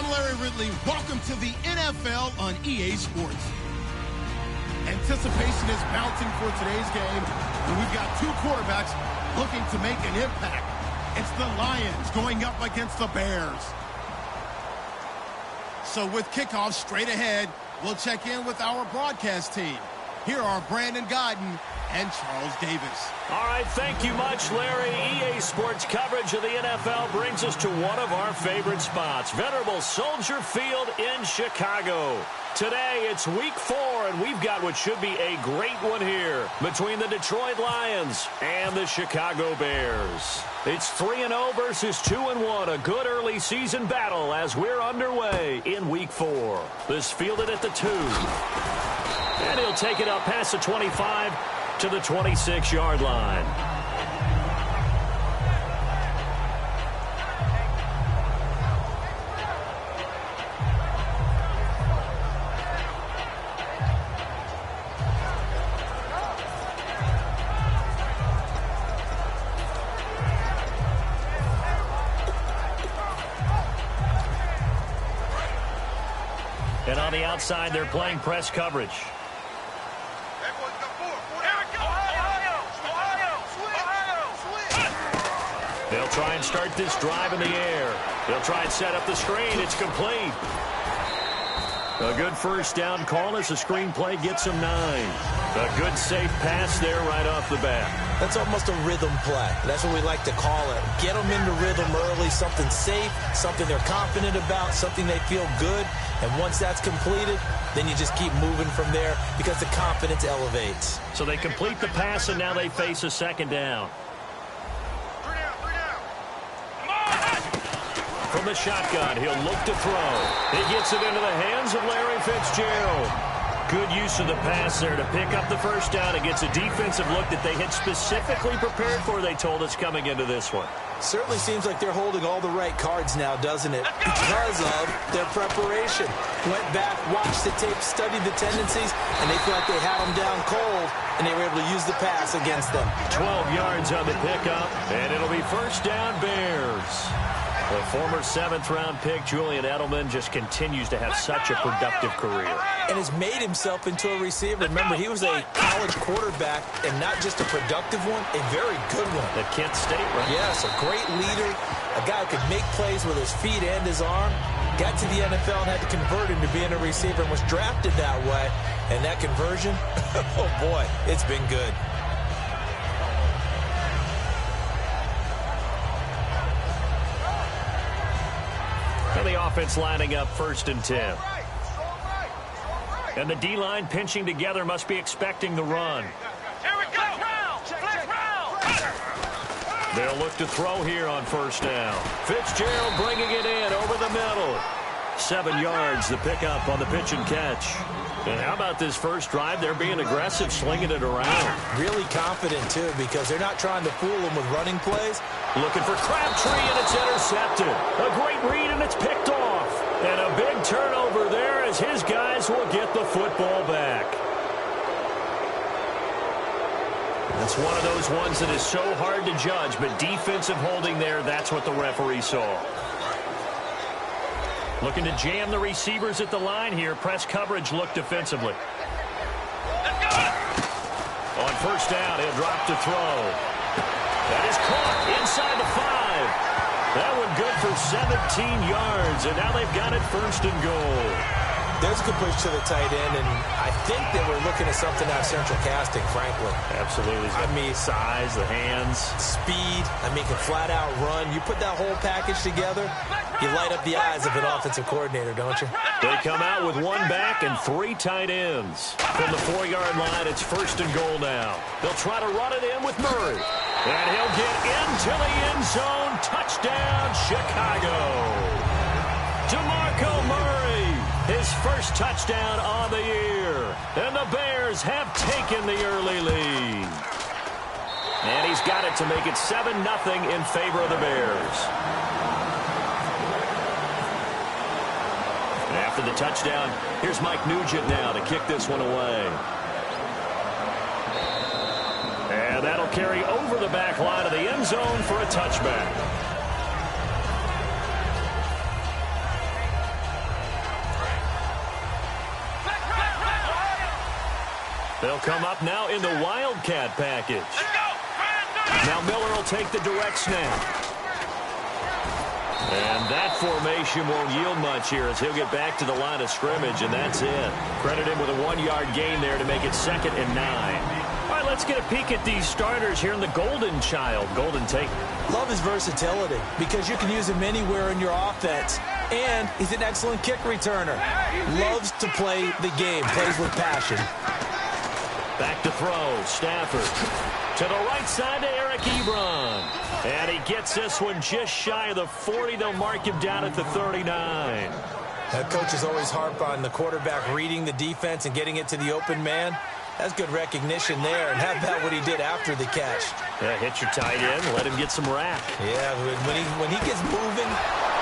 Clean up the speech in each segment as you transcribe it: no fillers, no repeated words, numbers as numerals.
I'm Larry Ridley. Welcome to the NFL on EA Sports. Anticipation is mounting for today's game, and we've got two quarterbacks looking to make an impact. It's the Lions going up against the Bears. So with kickoff straight ahead, we'll check in with our broadcast team. Here are Brandon Godden and Charles Davis. All right, thank you much, Larry. EA Sports coverage of the NFL brings us to one of our favorite spots, venerable Soldier Field in Chicago. Today, it's week 4, and we've got what should be a great one here between the Detroit Lions and the Chicago Bears. It's 3-0 versus 2-1, a good early season battle as we're underway in week 4. This fielded at the 2. And he'll take it up past the 25 to the 26-yard line. And on the outside, they're playing press coverage. They'll try and start this drive in the air. They'll try and set up the screen. It's complete. A good first down call as the screen play gets them 9. A good safe pass there right off the bat. That's almost a rhythm play. That's what we like to call it. Get them into rhythm early, something safe, something they're confident about, something they feel good. And once that's completed, then you just keep moving from there because the confidence elevates. So they complete the pass, and now they face a second down. From the shotgun, he'll look to throw. He gets it into the hands of Larry Fitzgerald. Good use of the pass there to pick up the first down. It gets a defensive look that they had specifically prepared for, they told us, coming into this one. Certainly seems like they're holding all the right cards now, doesn't it? Because of their preparation. Went back, watched the tape, studied the tendencies, and they feel like they had them down cold, and they were able to use the pass against them. 12 yards on the pickup, and it'll be first down Bears. The former 7th-round pick, Julian Edelman, just continues to have such a productive career. And has made himself into a receiver. Remember, he was a college quarterback, and not just a productive one, a very good one. At Kent State, right? Yes, a great leader, a guy who could make plays with his feet and his arm. Got to the NFL and had to convert into being a receiver and was drafted that way. And that conversion, oh boy, it's been good. And the offense lining up 1st and 10. And the D-line pinching together, must be expecting the run. Here we go. Flip round. They'll look to throw here on first down. Fitzgerald bringing it in over the middle. 7 yards, the pickup on the pitch and catch. And how about this first drive? They're being aggressive, slinging it around. Really confident, too, because they're not trying to fool them with running plays. Looking for Crabtree, and it's intercepted. A great read, and it's picked off. And a big turnover there as his guys will get the football back. That's one of those ones that is so hard to judge, but defensive holding there, that's what the referee saw. Looking to jam the receivers at the line here. Press coverage look defensively. On first down, he'll drop to throw. That is caught inside the 5. That one good for 17 yards, and now they've got it 1st and goal. There's a good push to the tight end, and I think they were looking at something out of central casting, frankly. Absolutely. I mean, size, the hands. Speed. I mean, can flat out run. You put that whole package together, you light up the eyes of an offensive coordinator, don't you? They come out with 1 back and 3 tight ends. From the 4-yard line, it's 1st and goal now. They'll try to run it in with Murray. And he'll get into the end zone. Touchdown, Chicago. DeMarco Murray, his first touchdown on the year. And the Bears have taken the early lead. And he's got it to make it 7-0 in favor of the Bears. After the touchdown, here's Mike Nugent now to kick this one away. And that'll carry over the back line of the end zone for a touchback. They'll come up now in the Wildcat package. Now Miller will take the direct snap. And that formation won't yield much here as he'll get back to the line of scrimmage, and that's it. Credit him with a 1-yard gain there to make it 2nd and 9. All right, let's get a peek at these starters here in the Golden Child. Golden Tate. Love his versatility because you can use him anywhere in your offense. And he's an excellent kick returner. Loves to play the game. Plays with passion. Back to throw. Stafford. To the right side to Eric Ebron. And he gets this one just shy of the 40. They'll mark him down at the 39. That coach is always harp on the quarterback reading the defense and getting it to the open man. That's good recognition there. And how about what he did after the catch? Yeah, hit your tight end. Let him get some rack. Yeah, when he gets moving,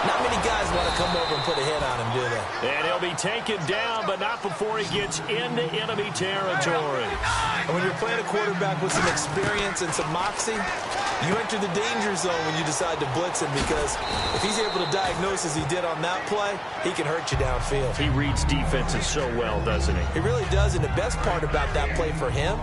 not many guys want to come over and put a hit on him, do they? And he'll be taken down, but not before he gets into enemy territory. And when you're playing a quarterback with some experience and some moxie, you enter the danger zone when you decide to blitz him, because if he's able to diagnose as he did on that play, he can hurt you downfield. He reads defenses so well, doesn't he? He really does, and the best part about that play for him,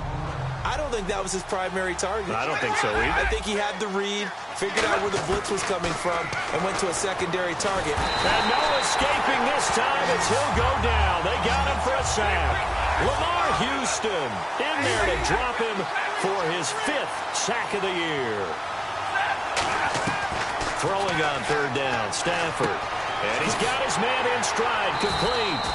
I don't think that was his primary target. I don't think so either. I think he had the read, figured out where the blitz was coming from, and went to a secondary target. And no escaping this time as he'll go down. They got him for a sack. Lamar Houston in there to drop him for his 5th sack of the year. Throwing on 3rd down, Stafford. And he's got his man in stride, complete.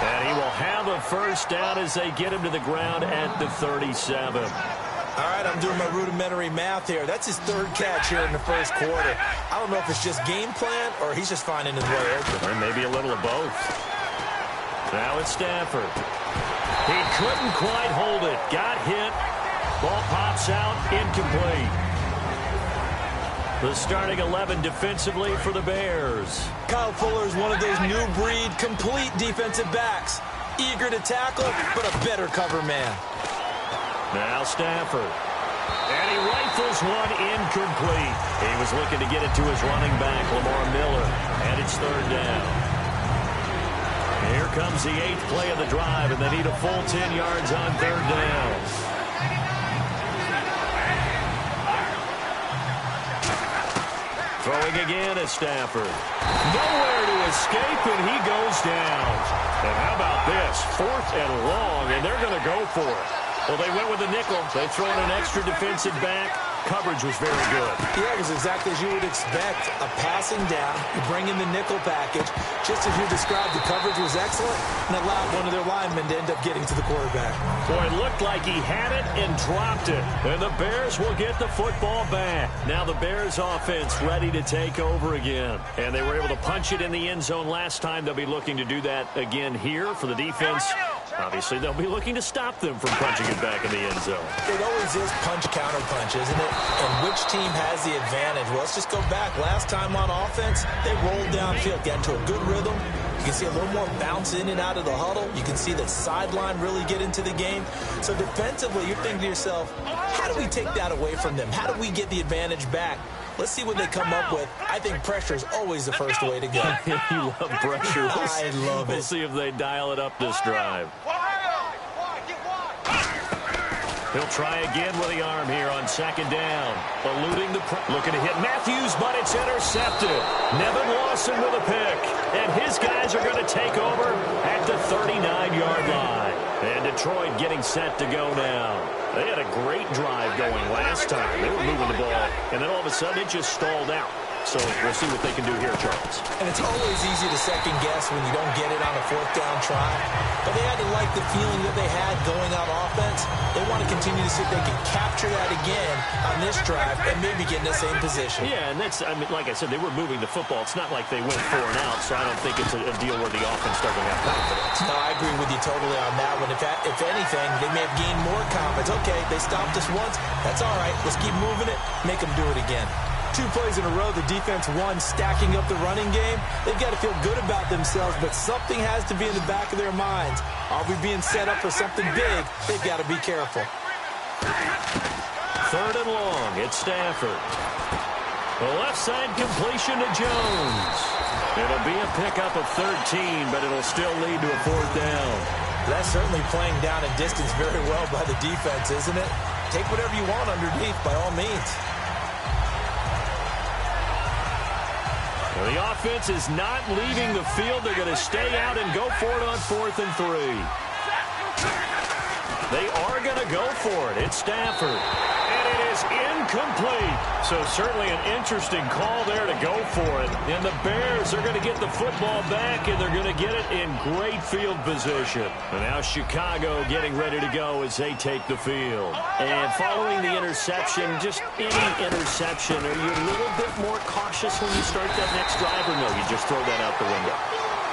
And he will have a 1st down as they get him to the ground at the 37. All right, I'm doing my rudimentary math here. That's his 3rd catch here in the 1st quarter. I don't know if it's just game plan or he's just finding his way open. Or maybe a little of both. Now it's Stafford. He couldn't quite hold it. Got hit. Ball pops out, incomplete. The starting 11 defensively for the Bears. Kyle Fuller is one of those new breed complete defensive backs. Eager to tackle, but a better cover man. Now Stafford. And he rifles one incomplete. He was looking to get it to his running back, Lamar Miller. And it's 3rd down. Here comes the 8th play of the drive, and they need a full 10 yards on 3rd down. Throwing again is Stafford. Nowhere to escape, and he goes down. And how about this? 4th and long, and they're going to go for it. Well, they went with a nickel. They throw in an extra defensive back. Coverage was very good. Yeah, it was exactly as you would expect. A passing down, you bring in the nickel package. Just as you described, the coverage was excellent and allowed one of their linemen to end up getting to the quarterback. Boy, it looked like he had it and dropped it. And the Bears will get the football back. Now the Bears offense ready to take over again. And they were able to punch it in the end zone last time. They'll be looking to do that again here for the defense. Obviously, they'll be looking to stop them from punching it back in the end zone. It always is punch-counter-punch, isn't it? And which team has the advantage? Well, let's just go back. Last time on offense, they rolled downfield, got into a good rhythm. You can see a little more bounce in and out of the huddle. You can see the sideline really get into the game. So defensively, you're thinking to yourself, how do we take that away from them? How do we get the advantage back? Let's see what they come up with. I think pressure is always the first way to go. You love pressure. I love it. We'll see if they dial it up this drive. He'll try again with the arm here on 2nd down. Eluding the looking to hit Matthews, but it's intercepted. Nevin Lawson with a pick. And his guys are going to take over at the 39-yard line. And Detroit getting set to go now. They had a great drive going last time. They were moving the ball. And then all of a sudden, it just stalled out. So we'll see what they can do here, Charles. And it's always easy to second guess when you don't get it on a 4th down try. But they had to like the feeling that they had going on offense. They want to continue to see if they can capture that again on this drive and maybe get in the same position. Yeah, and that's, I mean, like I said, they were moving the football. It's not like they went 4 and out, so I don't think it's a deal where the offense doesn't have confidence. No, I agree with you totally on that one. If anything, they may have gained more confidence. Okay, they stopped us once. That's all right. Let's keep moving it. Make them do it again. 2 plays in a row, the defense won, stacking up the running game. They've got to feel good about themselves, but something has to be in the back of their minds. Are we being set up for something big? They've got to be careful. 3rd and long, it's Stafford. The left side completion to Jones. It'll be a pickup of 13, but it'll still lead to a 4th down. That's certainly playing down and distance very well by the defense, isn't it? Take whatever you want underneath, by all means. Well, the offense is not leaving the field. They're going to stay out and go for it on 4th and 3. They are going to go for it. It's Stafford. And it is incomplete. So certainly an interesting call there to go for it. And the Bears are going to get the football back, and they're going to get it in great field position. And now Chicago getting ready to go as they take the field. And following the interception, just any interception, are you a little bit more cautious when you start that next drive, or no, you just throw that out the window?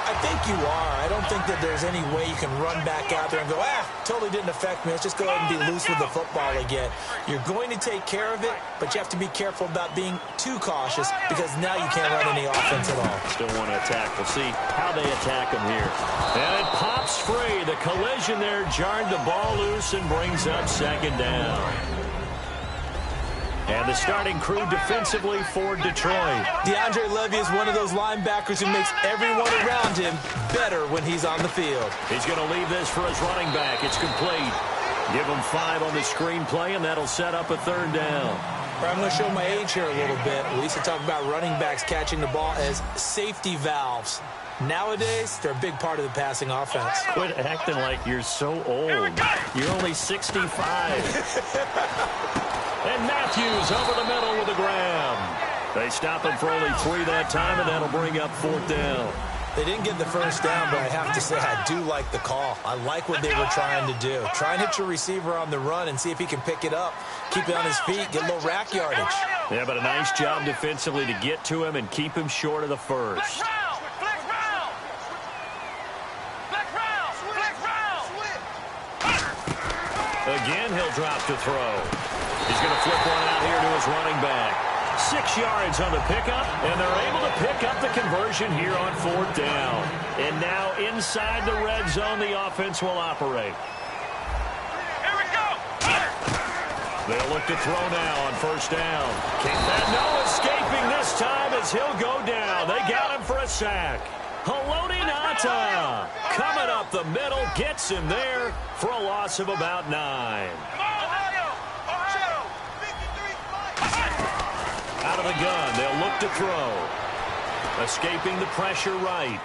I think you are. I don't think that there's any way you can run back out there and go, totally didn't affect me. Let's just go ahead and be loose with the football again. You're going to take care of it, but you have to be careful about being too cautious because now you can't run any offense at all. Still want to attack. We'll see how they attack them here. And it pops free. The collision there jarred the ball loose and brings up 2nd down. And the starting crew defensively for Detroit. DeAndre Levy is one of those linebackers who makes everyone around him better when he's on the field. He's going to leave this for his running back. It's complete. Give him 5 on the screenplay, and that'll set up a 3rd down. I'm going to show my age here a little bit. We used to talk about running backs catching the ball as safety valves. Nowadays, they're a big part of the passing offense. Quit acting like you're so old. You're only 65. And Matthews over the middle with a grab. They stop him for only 3 that time, and that'll bring up 4th down. They didn't get the first down, but I have to say I do like the call. I like what they were trying to do. Try and hit your receiver on the run and see if he can pick it up. Keep it on his feet, get a little rack yardage. Yeah, but a nice job defensively to get to him and keep him short of the first. Again, he'll drop to throw. He's going to flip one out here to his running back. 6 yards on the pickup, and they're able to pick up the conversion here on 4th down. And now inside the red zone, the offense will operate. Here we go. They'll look to throw now on 1st down. No escaping this time as he'll go down. They got him for a sack. Haloti Ngata coming up the middle, gets him there for a loss of about 9. Out of the gun, they'll look to throw. Escaping the pressure right.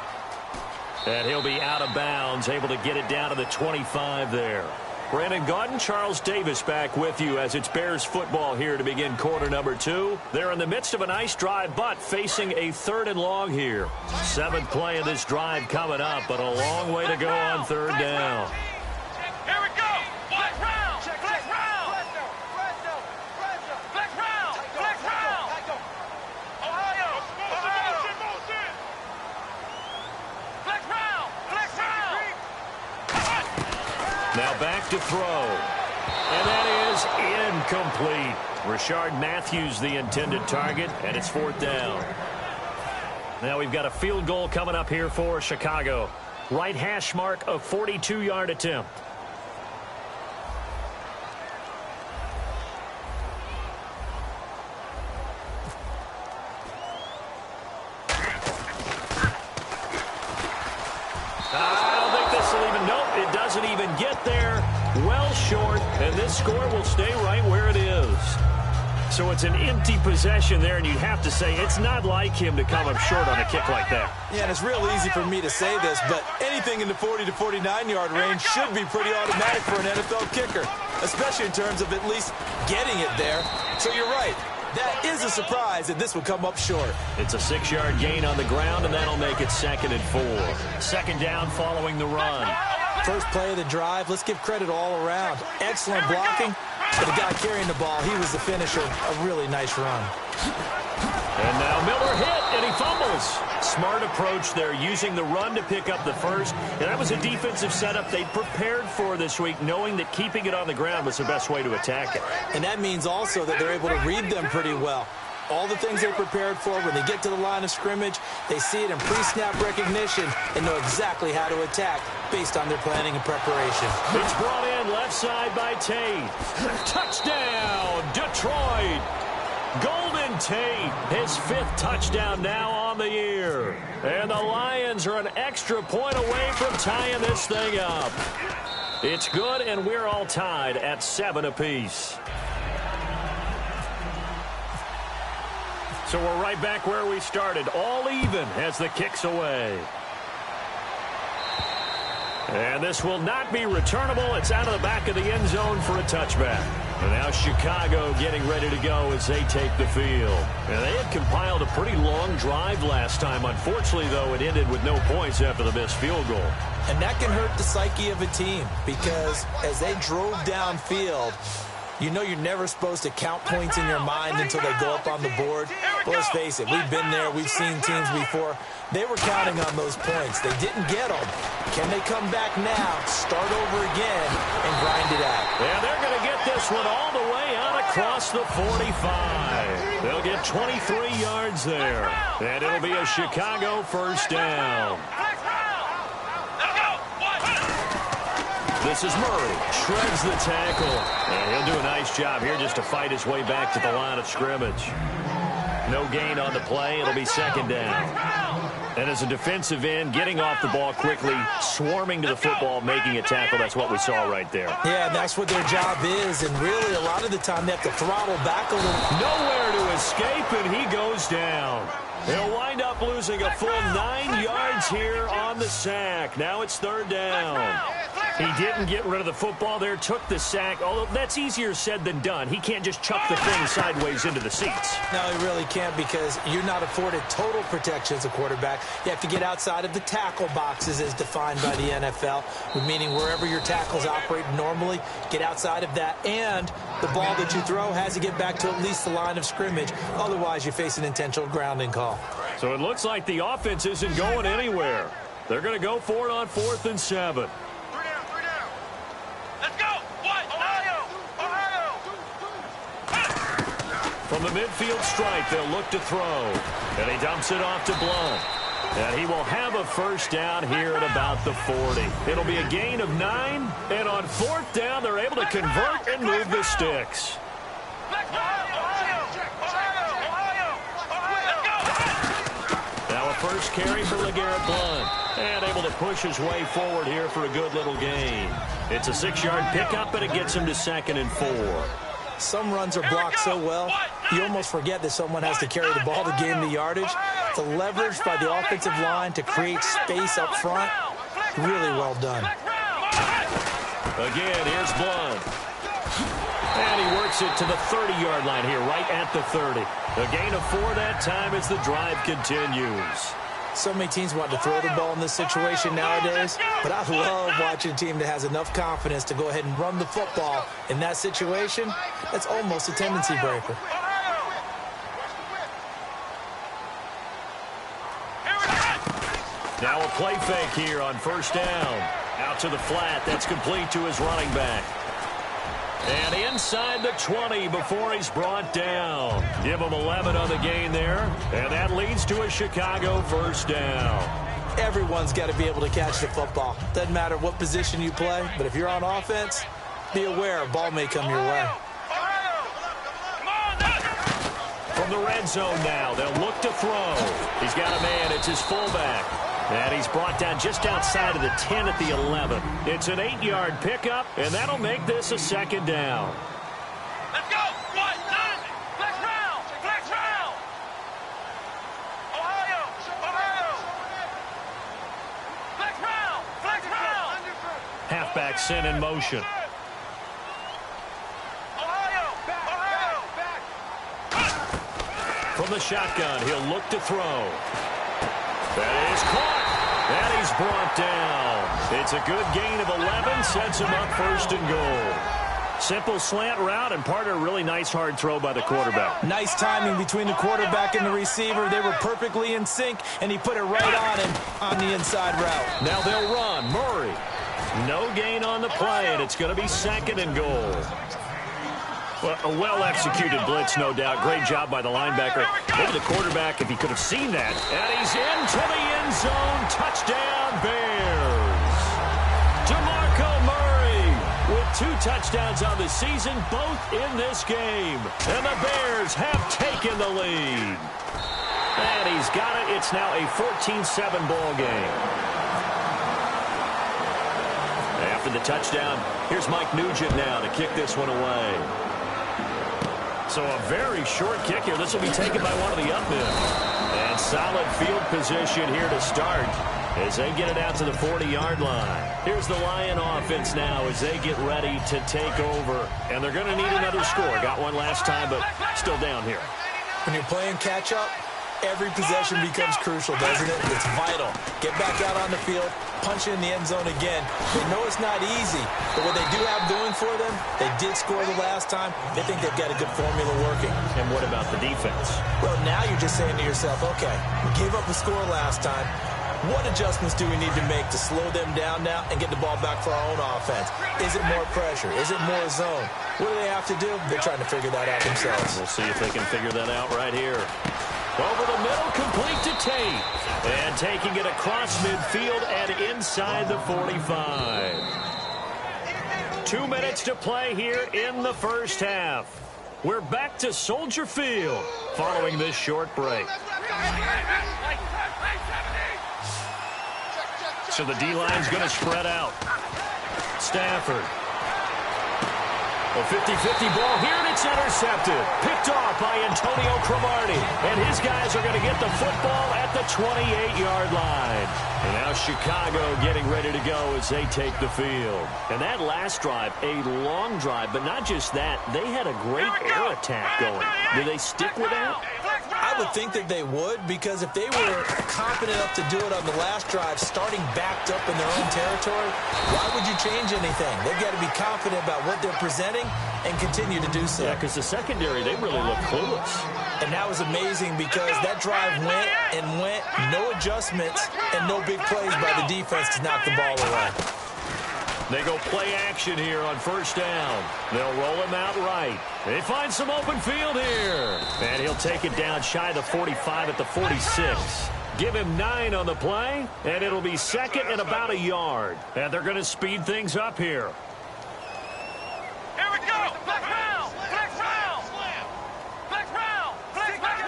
And he'll be out of bounds, able to get it down to the 25 there. Brandon Gaudin, Charles Davis back with you as it's Bears football here to begin quarter number 2. They're in the midst of a nice drive, but facing a 3rd and long here. 7th play of this drive coming up, but a long way to go on 3rd down. Here we go. Flex round. Flex round. Flex round. Flex round. Ohio. Flex round. Flex round. Now back to throw. And that is incomplete. Rashard Matthews the intended target, and it's 4th down. Now we've got a field goal coming up here for Chicago. Right hash mark, a 42-yard attempt. It doesn't even get there. Well short, and this score will stay right where it is. So it's an empty possession there, and you have to say it's not like him to come up short on a kick like that. Yeah, and it's real easy for me to say this, but anything in the 40 to 49-yard range should be pretty automatic for an NFL kicker, especially in terms of at least getting it there. So you're right. That is a surprise, and this would come up short. It's a 6-yard gain on the ground, and that'll make it 2nd and 4. 2nd down following the run. First play of the drive, let's give credit all around. Excellent blocking. For the guy carrying the ball, he was the finisher. A really nice run. And now Miller hit, and he fumbles. Smart approach there, using the run to pick up the first. And that was a defensive setup they prepared for this week, knowing that keeping it on the ground was the best way to attack it. And that means also that they're able to read them pretty well. All the things they prepared for, when they get to the line of scrimmage, they see it in pre-snap recognition and know exactly how to attack based on their planning and preparation. It's brought in left side by Tate. Touchdown, Detroit. Golden Tate, his 5th touchdown now on the year. And the Lions are an extra point away from tying this thing up. It's good, and we're all tied at 7 apiece. So we're right back where we started, all even as the kick's away. And this will not be returnable. It's out of the back of the end zone for a touchback. And now Chicago getting ready to go as they take the field. And they had compiled a pretty long drive last time. Unfortunately, though, it ended with no points after the missed field goal. And that can hurt the psyche of a team because as they drove downfield, you know you're never supposed to count points in your mind until they go up on the board. But let's face it, we've been there. We've seen teams before. They were counting on those points. They didn't get them. Can they come back now, start over again, and grind it out? Yeah, they're going to get this one all the way out across the 45. They'll get 23 yards there. And it'll be a Chicago first down. This is Murray. Shreds the tackle. And he'll do a nice job here just to fight his way back to the line of scrimmage. No gain on the play. It'll be second down. And as a defensive end, getting off the ball quickly, swarming to the football, making a tackle, that's what we saw right there. Yeah, that's what their job is. And really, a lot of the time, they have to throttle back a little. Nowhere to escape, and he goes down. They'll wind up losing a full 9 yards here on the sack. Now it's third down. He didn't get rid of the football there, took the sack, although that's easier said than done. He can't just chuck the thing sideways into the seats. No, he really can't because you're not afforded total protection as a quarterback. You have to get outside of the tackle boxes as defined by the NFL, meaning wherever your tackles operate normally, get outside of that, and the ball that you throw has to get back to at least the line of scrimmage. Otherwise, you face an intentional grounding call. So it looks like the offense isn't going anywhere. They're going to go for it on 4th and 7. From the midfield stripe, they'll look to throw. And he dumps it off to Blount. And he will have a first down here at about the 40. It'll be a gain of 9. And on 4th down, they're able to convert and move the sticks. Now a first carry for LeGarrette Blount. And able to push his way forward here for a good little gain. It's a 6-yard pickup, and it gets him to 2nd and 4. Some runs are blocked so well, you almost forget that someone has to carry the ball to gain the yardage. The leverage by the offensive line to create space up front, really well done. Again, here's Blount. And he works it to the 30-yard line here, right at the 30. A gain of 4 that time as the drive continues. So many teams want to throw the ball in this situation nowadays, but I love watching a team that has enough confidence to go ahead and run the football. In that situation, that's almost a tendency breaker. Now a play fake here on first down. Out to the flat. That's complete to his running back. And inside the 20 before he's brought down. Give him 11 on the gain there. And that leads to a Chicago first down. Everyone's got to be able to catch the football. Doesn't matter what position you play, but if you're on offense, be aware a ball may come your way. From the red zone now, they'll look to throw. He's got a man. It's his fullback. And he's brought down just outside of the 10 at the 11. It's an 8-yard pickup, and that'll make this a second down. Let's go! 1, 9, flex round! Flex round! Ohio! Flex round! Flex round! Halfback sent in motion. Ohio! From the shotgun, he'll look to throw. That is caught. And he's brought down. It's a good gain of 11. Sets him up first and goal. Simple slant route, and part of a really nice hard throw by the quarterback. Nice timing between the quarterback and the receiver. They were perfectly in sync, and he put it right on him on the inside route. Now they'll run. Murray. No gain on the play, and it's going to be second and goal. Well, a well-executed blitz, no doubt. Great job by the linebacker. Maybe the quarterback, if he could have seen that. And he's into the end zone. Touchdown, Bears. DeMarco Murray with 2 touchdowns on the season, both in this game. And the Bears have taken the lead. And he's got it. It's now a 14-7 ball game. After the touchdown, here's Mike Nugent now to kick this one away. So a very short kick here. This will be taken by one of the up men. And solid field position here to start as they get it out to the 40-yard line. Here's the Lion offense now as they get ready to take over. And they're going to need another score. Got one last time, but still down here. When you're playing catch-up, every possession becomes crucial, doesn't it? It's vital. Get back out on the field, punch it in the end zone again. They know it's not easy, but what they do have going for them, they did score the last time. They think they've got a good formula working. And what about the defense? Well, now you're just saying to yourself, okay, we gave up a score last time. What adjustments do we need to make to slow them down now and get the ball back for our own offense? Is it more pressure? Is it more zone? What do they have to do? They're trying to figure that out themselves. We'll see if they can figure that out right here. Over the middle, complete to Tate. And taking it across midfield and inside the 45. 2 minutes to play here in the first half. We're back to Soldier Field following this short break. So the D-line's going to spread out. Stafford. A 50-50 ball here, and it's intercepted. Picked off by Antonio Cromartie. And his guys are going to get the football at the 28-yard line. And now Chicago getting ready to go as they take the field. And that last drive, a long drive, but not just that. They had a great air attack going. Do they stick with that? I would think that they would, because if they were confident enough to do it on the last drive, starting backed up in their own territory, why would you change anything? They've got to be confident about what they're presenting and continue to do so. Yeah, because the secondary, they really look clueless. And that was amazing because that drive went and went, no adjustments and no big plays by the defense to knock the ball away. They go play action here on first down. They'll roll him out right. They find some open field here. And he'll take it down shy of the 45 at the 46. Give him 9 on the play, and it'll be second and about a yard. And they're going to speed things up here. Here we go. Flex round. Flex round. Flex round. Flex round.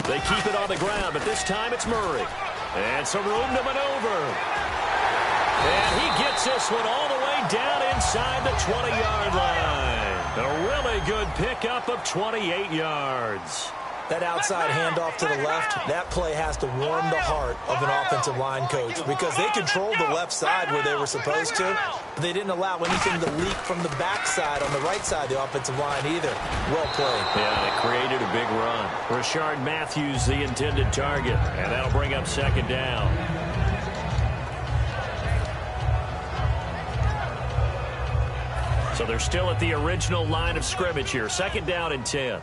They keep it on the ground, but this time it's Murray. And some room to maneuver. And he gets this one all the way down inside the 20-yard line. A really good pickup of 28 yards. That outside handoff to the left, that play has to warm the heart of an offensive line coach because they controlled the left side where they were supposed to, but they didn't allow anything to leak from the backside on the right side of the offensive line either. Well played. Yeah, it created a big run. Rashard Matthews, the intended target, and that'll bring up second down. So they're still at the original line of scrimmage here. Second down and 10.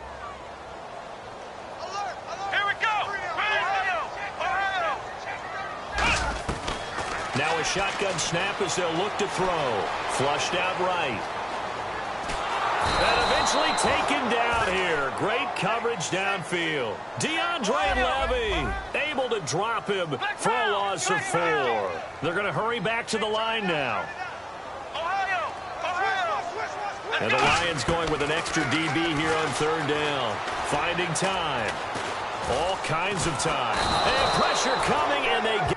Now a shotgun snap as they'll look to throw. Flushed out right. And eventually taken down here. Great coverage downfield. DeAndre Levy able to drop him for a loss of 4. They're going to hurry back to the line now. And the Lions going with an extra DB here on third down. Finding time. All kinds of time. And pressure coming, and they get...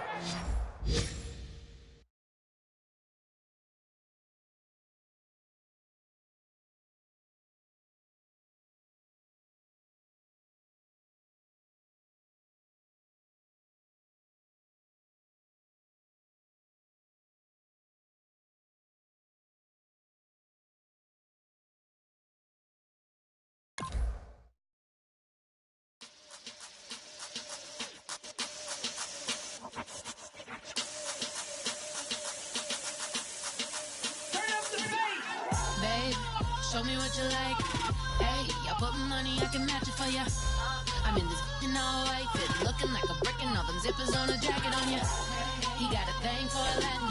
Show me what you like. Hey, I put money, I can match it for ya. I'm in this all white fit, looking like a brick and all them zippers on a jacket on ya. He got a thing for a Latin.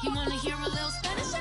He wanna hear a little Spanish.